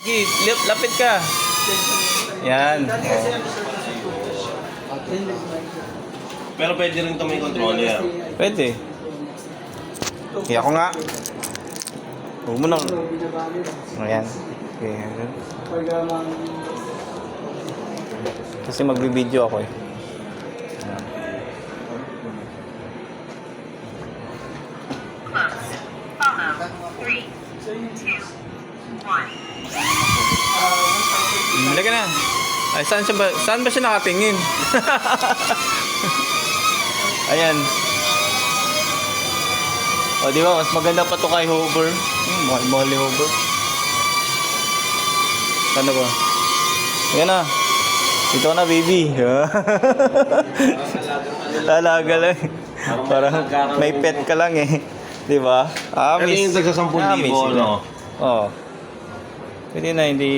Lapit ka. Yan. Oh. Pero pwede rin ito may controller. Pwede. Kaya ako nga. Huwag mo na. Ayan. Okay. Kasi magbibideo ako eh. Ayan. Close. Follow. 3, 2, 1. Halika na. Ay, saan ba siya nakatingin? Ayan. O, di ba? Mas maganda pa to kay Hover. Mahal ni Hover. Ano ba? Ayan na. Ito na, baby. Alaga lang. Parang may pet ka lang eh. Di ba? Pero yung tagsa 10,000, no? Oo. Pwede na, hindi...